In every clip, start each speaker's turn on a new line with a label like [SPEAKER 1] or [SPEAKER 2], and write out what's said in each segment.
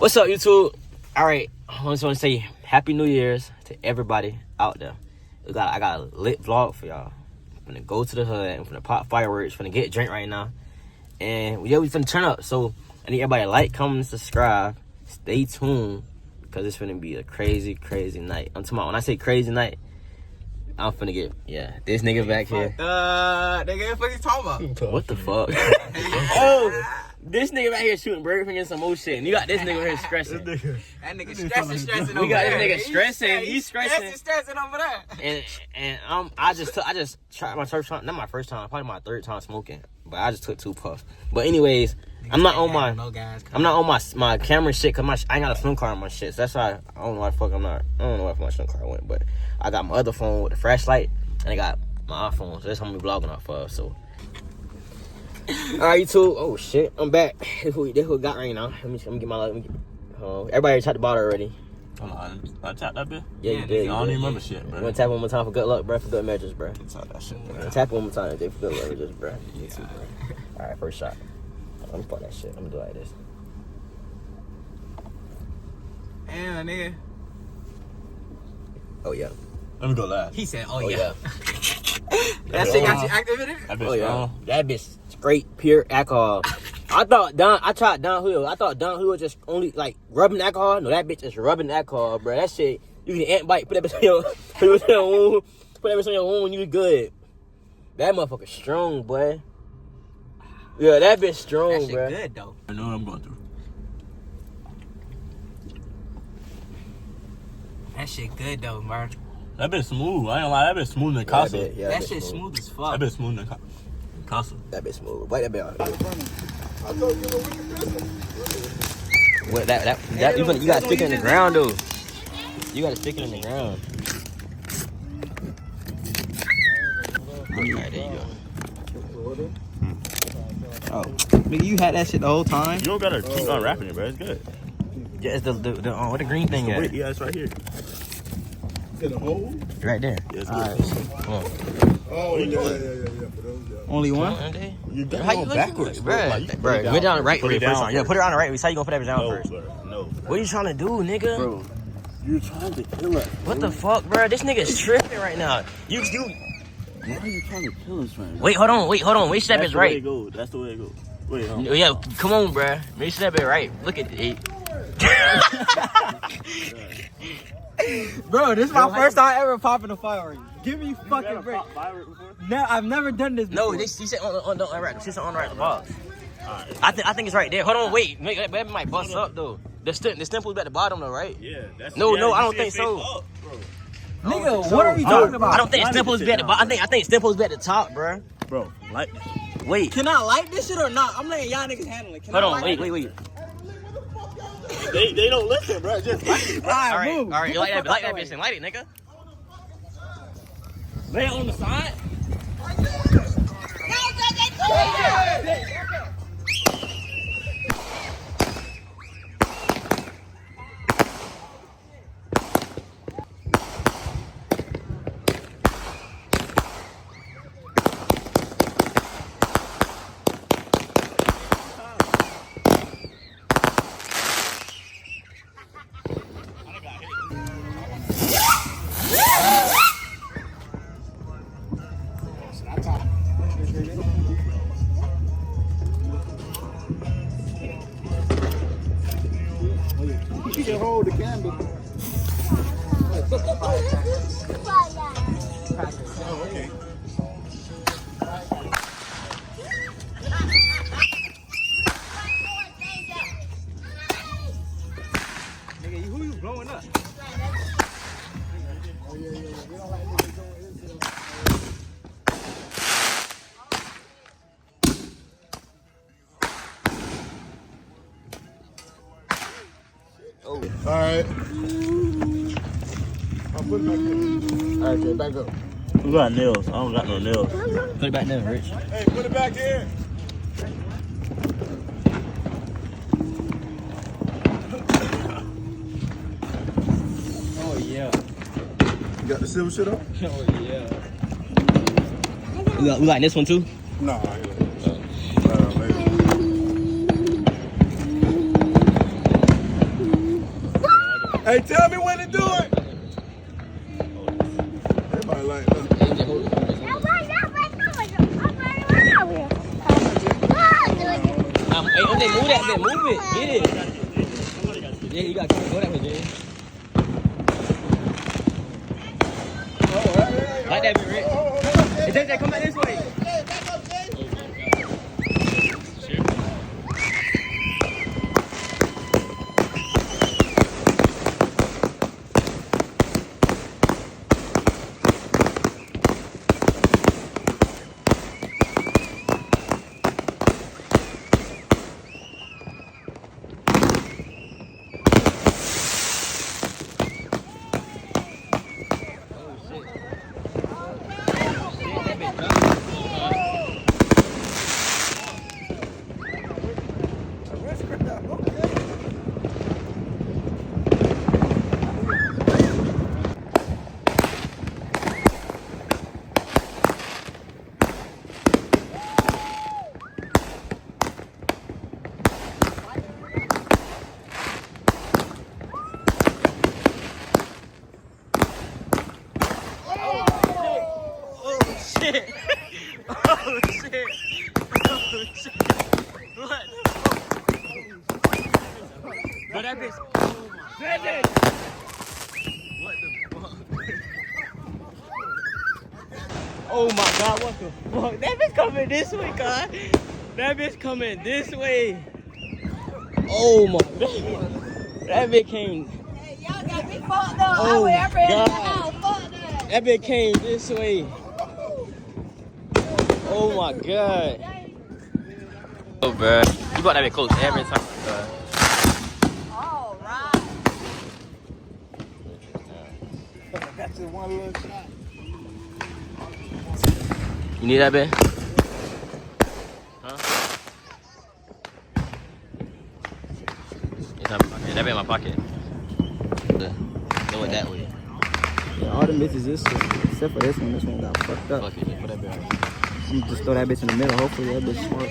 [SPEAKER 1] What's up, YouTube? All right, I just want to say Happy New Year's to everybody out there. I got a lit vlog for y'all. I'm finna go to the hood. I'm finna pop fireworks. Finna get a drink right now. And yeah, we finna turn up. So I need everybody to like, comment, and subscribe. Stay tuned because it's finna be a crazy, crazy night. I'm talking about when I say crazy night, I'm finna get, this nigga back here.
[SPEAKER 2] Nigga, what you talking about?
[SPEAKER 1] What the fuck? Oh, this nigga back here shooting bird fingers some old shit. And you got this nigga here stressing.
[SPEAKER 2] That nigga stressing over
[SPEAKER 1] We got
[SPEAKER 2] there.
[SPEAKER 1] this nigga stressing. He's stressing.
[SPEAKER 2] Stressing over there.
[SPEAKER 1] And I just tried my first time, not my first time, probably my third time smoking. But I just took 2 puffs. But anyways, I'm not on my camera shit because I ain't got a SIM card on my shit. So that's why I don't know why the fuck I don't know where my SIM card went. But I got my other phone with the flashlight and I got my iPhone. So that's how I'm vlogging off of. So alright, YouTube. Oh shit, I'm back. This who we got right now. Let me get my everybody tapped the bottle already.
[SPEAKER 3] I tapped that bit?
[SPEAKER 1] Yeah, you did.
[SPEAKER 3] I don't even remember shit, bro.
[SPEAKER 1] You wanna tap one more time for good luck, bro? For good measures, bro.
[SPEAKER 3] Tap that shit, bro.
[SPEAKER 1] Tap one more time for good measures, bro. Alright, first shot. Let me fuck that shit. I'm gonna do it like this.
[SPEAKER 2] Damn, nigga.
[SPEAKER 1] Oh yeah.
[SPEAKER 3] Let me go last.
[SPEAKER 2] He said,
[SPEAKER 1] Oh yeah.
[SPEAKER 2] That shit got you activated?
[SPEAKER 3] That bitch
[SPEAKER 1] Oh yeah.
[SPEAKER 3] strong.
[SPEAKER 1] That bitch straight pure alcohol. I tried Don Julio. I thought Don Julio just only like rubbing alcohol. No, that bitch is rubbing alcohol, bro. That shit, you can ant bite, put that bitch on your wound, put that bitch on your wound, you good. That motherfucker strong, boy. Yeah, that bitch strong,
[SPEAKER 2] That shit
[SPEAKER 1] bro.
[SPEAKER 2] good, though.
[SPEAKER 3] I know what I'm going through.
[SPEAKER 2] That shit good, though, bro.
[SPEAKER 3] That bitch smooth. I ain't gonna lie. That bitch smooth than Casa.
[SPEAKER 2] That shit smooth as fuck.
[SPEAKER 3] That bitch smooth than Casa.
[SPEAKER 1] That bitch smooth. Bite that bitch out. What that you gotta stick it in the ground though. You gotta stick it in the ground. Alright, there you go.
[SPEAKER 4] Oh, nigga, you had that shit the whole time?
[SPEAKER 3] You don't gotta keep unwrapping it, bro. It's good.
[SPEAKER 1] Yeah, it's the what the green thing
[SPEAKER 3] Wait,
[SPEAKER 1] at?
[SPEAKER 3] yeah, it's right here.
[SPEAKER 4] In a hole?
[SPEAKER 1] Right there.
[SPEAKER 3] Yeah, it's
[SPEAKER 4] Alright.
[SPEAKER 3] good.
[SPEAKER 1] Come on.
[SPEAKER 4] Oh, yeah. Only one?
[SPEAKER 3] You got
[SPEAKER 1] How
[SPEAKER 3] it
[SPEAKER 1] you
[SPEAKER 3] on
[SPEAKER 1] look
[SPEAKER 3] backwards, bro. Like, you can
[SPEAKER 1] Bro,
[SPEAKER 3] put it
[SPEAKER 1] put it on the right
[SPEAKER 3] Put
[SPEAKER 1] way
[SPEAKER 3] it
[SPEAKER 1] first.
[SPEAKER 3] down
[SPEAKER 1] Yeah,
[SPEAKER 3] first.
[SPEAKER 1] put it on the right way. So how you gonna put that bitch down
[SPEAKER 3] No,
[SPEAKER 1] first?
[SPEAKER 3] bro. No.
[SPEAKER 1] What are you trying to do, nigga?
[SPEAKER 3] Bro, you're trying to kill us.
[SPEAKER 1] What the fuck, bro? This nigga's tripping right now. You.
[SPEAKER 3] Why are you trying to kill us, man?
[SPEAKER 1] Wait, hold on. Wait, that bitch right.
[SPEAKER 3] That's the way it goes. Wait, hold on.
[SPEAKER 1] Yeah, come on, bro. Make sure that bitch right. Look at it.
[SPEAKER 4] Bro, this is my first time ever popping a firework. Give me fucking break.
[SPEAKER 3] Before?
[SPEAKER 4] No, I've never done this
[SPEAKER 1] No,
[SPEAKER 4] before.
[SPEAKER 1] she said on the right. She said on the right box. I think it's right there. Hold on, wait. That baby might bust up though. The stimple's at the bottom though, right?
[SPEAKER 3] Yeah, that's
[SPEAKER 1] No,
[SPEAKER 3] yeah,
[SPEAKER 1] I
[SPEAKER 3] you
[SPEAKER 1] don't
[SPEAKER 3] see
[SPEAKER 1] think
[SPEAKER 3] it
[SPEAKER 1] so.
[SPEAKER 3] face up, bro.
[SPEAKER 4] Nigga, what are we
[SPEAKER 1] No,
[SPEAKER 4] talking about?
[SPEAKER 1] I don't think
[SPEAKER 3] Why
[SPEAKER 1] stimple's
[SPEAKER 3] did
[SPEAKER 1] be
[SPEAKER 3] you
[SPEAKER 1] at the
[SPEAKER 3] sit
[SPEAKER 1] bottom.
[SPEAKER 3] down,
[SPEAKER 1] I think stimple's be at the top, bro.
[SPEAKER 3] Bro, like,
[SPEAKER 1] Wait.
[SPEAKER 4] Can I light this shit or not? I'm letting y'all niggas handle it. Can
[SPEAKER 1] Hold
[SPEAKER 4] I
[SPEAKER 1] on,
[SPEAKER 4] light
[SPEAKER 1] wait.
[SPEAKER 4] it?
[SPEAKER 3] they don't listen, bro. Just like it, bro.
[SPEAKER 1] All right,
[SPEAKER 4] move.
[SPEAKER 1] you like that bitch and light it, nigga.
[SPEAKER 3] Lay it on the side.
[SPEAKER 4] You can hold the candle.
[SPEAKER 3] Oh, okay.
[SPEAKER 4] Nigga, who you blowing up?
[SPEAKER 5] Alright. I'll put it back in. Alright, Jay, back up.
[SPEAKER 3] Who got nails? I don't got no nails.
[SPEAKER 1] Put it back there, Rich.
[SPEAKER 5] Hey, put it back here.
[SPEAKER 4] Oh, yeah.
[SPEAKER 5] You got the silver shit up?
[SPEAKER 4] Oh, yeah.
[SPEAKER 1] We like this one too?
[SPEAKER 5] Nah, maybe. Hey, tell me when to do it. Everybody like that.
[SPEAKER 1] Hey, OJ, move that bit. Move it. Get it. Yeah, you got to go that way, Jay. Like that bit, Rick. Hey, JJ, come back this way. But that bitch. What the fuck? Oh my god, what the fuck? That bitch coming this way, God. That bitch coming this way. Oh my god. That bitch came.
[SPEAKER 6] Hey, y'all got me fucked up.
[SPEAKER 1] Oh,
[SPEAKER 6] I went up in the
[SPEAKER 1] God.
[SPEAKER 6] house. Fuck that.
[SPEAKER 1] That bitch came this way. Oh my god. Oh, bruh. You got that bitch close every time, bruh.
[SPEAKER 6] All right.
[SPEAKER 5] That's just one little shot.
[SPEAKER 1] You need that bit? Huh? It's in my pocket. That bit in my pocket. Throw it that way.
[SPEAKER 4] Yeah, all the bitches this except for this one. This one got fucked up.
[SPEAKER 1] Fuck it, just put that bit on.
[SPEAKER 4] I'm gonna just throw that bitch in the middle. Hopefully that bitch smart.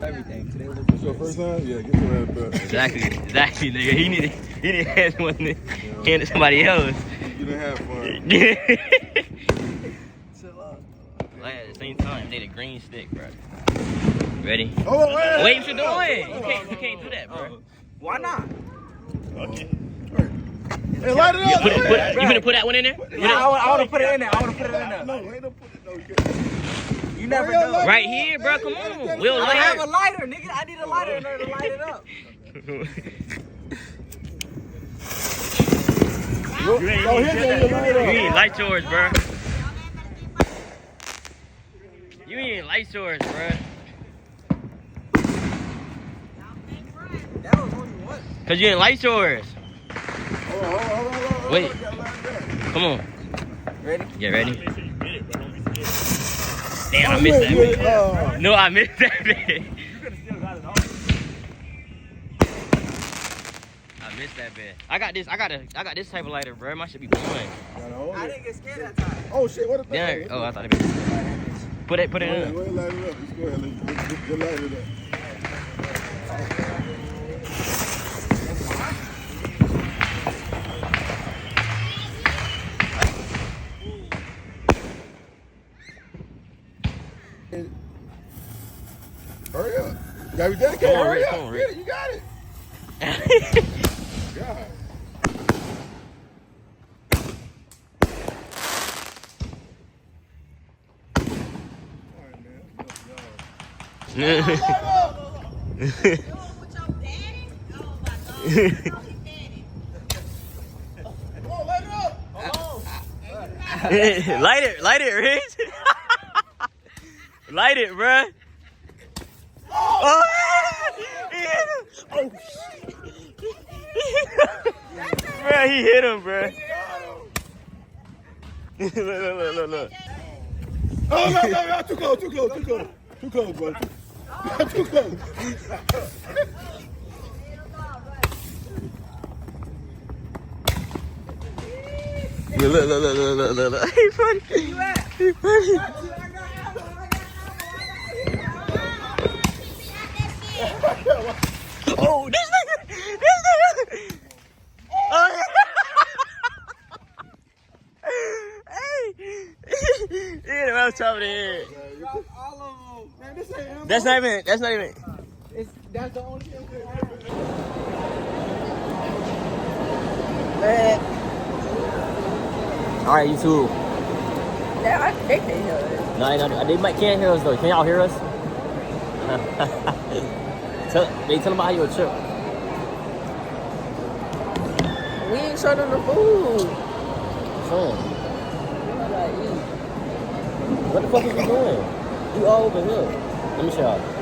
[SPEAKER 4] Everything today was
[SPEAKER 5] This your first time? Yeah, get your ass back.
[SPEAKER 1] Exactly, nigga. He need to hand one to hand to somebody else.
[SPEAKER 5] You didn't have fun.
[SPEAKER 1] Like at the same time, they the green stick, bro. Ready?
[SPEAKER 5] Hold on, wait.
[SPEAKER 1] Wait, what you doing? You can't do that, bro.
[SPEAKER 2] Why not?
[SPEAKER 3] Okay.
[SPEAKER 5] Hey, light it up.
[SPEAKER 1] You finna put that one in there?
[SPEAKER 2] Yeah, I want to put it in there. I want to put it in there.
[SPEAKER 5] No, ain't no put it. No, you can't.
[SPEAKER 2] You never
[SPEAKER 5] Hurry up,
[SPEAKER 2] know.
[SPEAKER 5] light
[SPEAKER 1] Right here, bro. Come on. We'll
[SPEAKER 2] I have a
[SPEAKER 1] light
[SPEAKER 2] lighter, nigga. I need a lighter in order to light it up.
[SPEAKER 5] Go hit that, you light it
[SPEAKER 1] You
[SPEAKER 5] up.
[SPEAKER 1] ain't light yours, bro. You ain't light yours, bro.
[SPEAKER 2] That was only one.
[SPEAKER 1] Cause you ain't light yours.
[SPEAKER 5] Hold on.
[SPEAKER 1] Wait.
[SPEAKER 5] Got light back.
[SPEAKER 1] Come on.
[SPEAKER 2] Ready?
[SPEAKER 1] Get ready.
[SPEAKER 3] Make sure you get it, bro. Don't be scared.
[SPEAKER 1] Damn, I
[SPEAKER 5] Oh,
[SPEAKER 1] missed that
[SPEAKER 5] yeah,
[SPEAKER 1] bit.
[SPEAKER 5] yeah.
[SPEAKER 1] No, I missed that bit.
[SPEAKER 3] You could have still got it off.
[SPEAKER 1] I missed that bit. I got this type of lighter, bro. My shit be blowing.
[SPEAKER 5] Gotta hold
[SPEAKER 2] I
[SPEAKER 5] it.
[SPEAKER 2] didn't get scared that time.
[SPEAKER 5] Oh shit, what the
[SPEAKER 1] Yeah. Oh, I thought it was. Put it
[SPEAKER 5] Go
[SPEAKER 1] in.
[SPEAKER 5] ahead, light it up. Just go ahead, just light it up. Hurry up. You gotta be dedicated.
[SPEAKER 1] Come on,
[SPEAKER 5] Hurry
[SPEAKER 1] Rick,
[SPEAKER 5] up.
[SPEAKER 1] come on, Rick.
[SPEAKER 5] Get it, you got it. God. All right, man.
[SPEAKER 6] With your daddy? Oh my God. Call his daddy.
[SPEAKER 5] Come on, light it up.
[SPEAKER 1] Light it, Rich. Light it, bruh. Oh, oh shit. Bruh, he hit him, bruh. Look.
[SPEAKER 5] Oh, no, too close, bro. Too close.
[SPEAKER 1] Look. He funny. He funny. Oh, this nigga. Oh, yeah. Hey. Yeah, the mouth top of the head.
[SPEAKER 4] All of them. Man, this ain't him.
[SPEAKER 1] That's not even.
[SPEAKER 4] That's the only thing.
[SPEAKER 1] All right, YouTube.
[SPEAKER 7] Now I think they hear it.
[SPEAKER 1] No, they can't hear us though. Can y'all hear us? tell them about your trip.
[SPEAKER 7] We ain't showing them the food.
[SPEAKER 1] Son, what the fuck is you doing? You all over here. Let me show y'all.